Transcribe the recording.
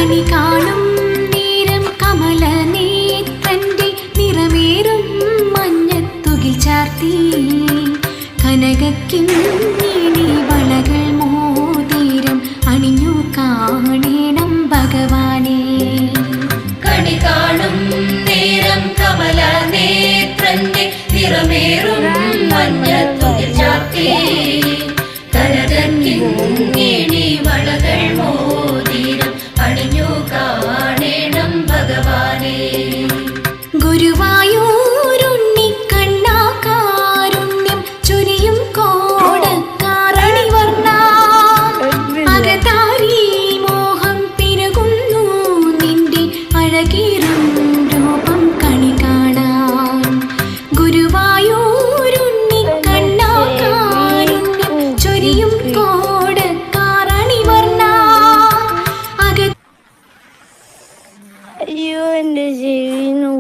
കണി കാണും നേരം കമലനേത്രന്റെ നിറമേറും മഞ്ഞത്തുകിൽ ചാർത്തി കനകക്കിങ്ങിണി വളകൾ മോതിരം അണിഞ്ഞു കാണേണം ഭഗവാനെ. കണി കാണും നേരം കമലനേത്രന്റെ നിറമേറും മഞ്ഞത്തുകിൽ ചാർത്തി കനകക്കിങ്ങിണി വളകൾ മോതിരം അണിഞ്ഞു കാണേണം ഭഗവാനെ. ഗുരുവായൂരുണ്ണിക്കണ്ണാ കാരുണ്യം ചൊരിയും കോടക്കാരണി വർണ്ണ അകതാരി മോഹം പിരകുന്നു നിന്റെ അഴകേറും രൂപം കണി കാണാൻ. ഗുരുവായൂരുണ്ണിക്കണ്ണാ കാരുണ്യം ചൊരിയും കോടക്കാരണി വർണ്ണ അയ്യോ, എൻ്റെ ചെവിന്ന്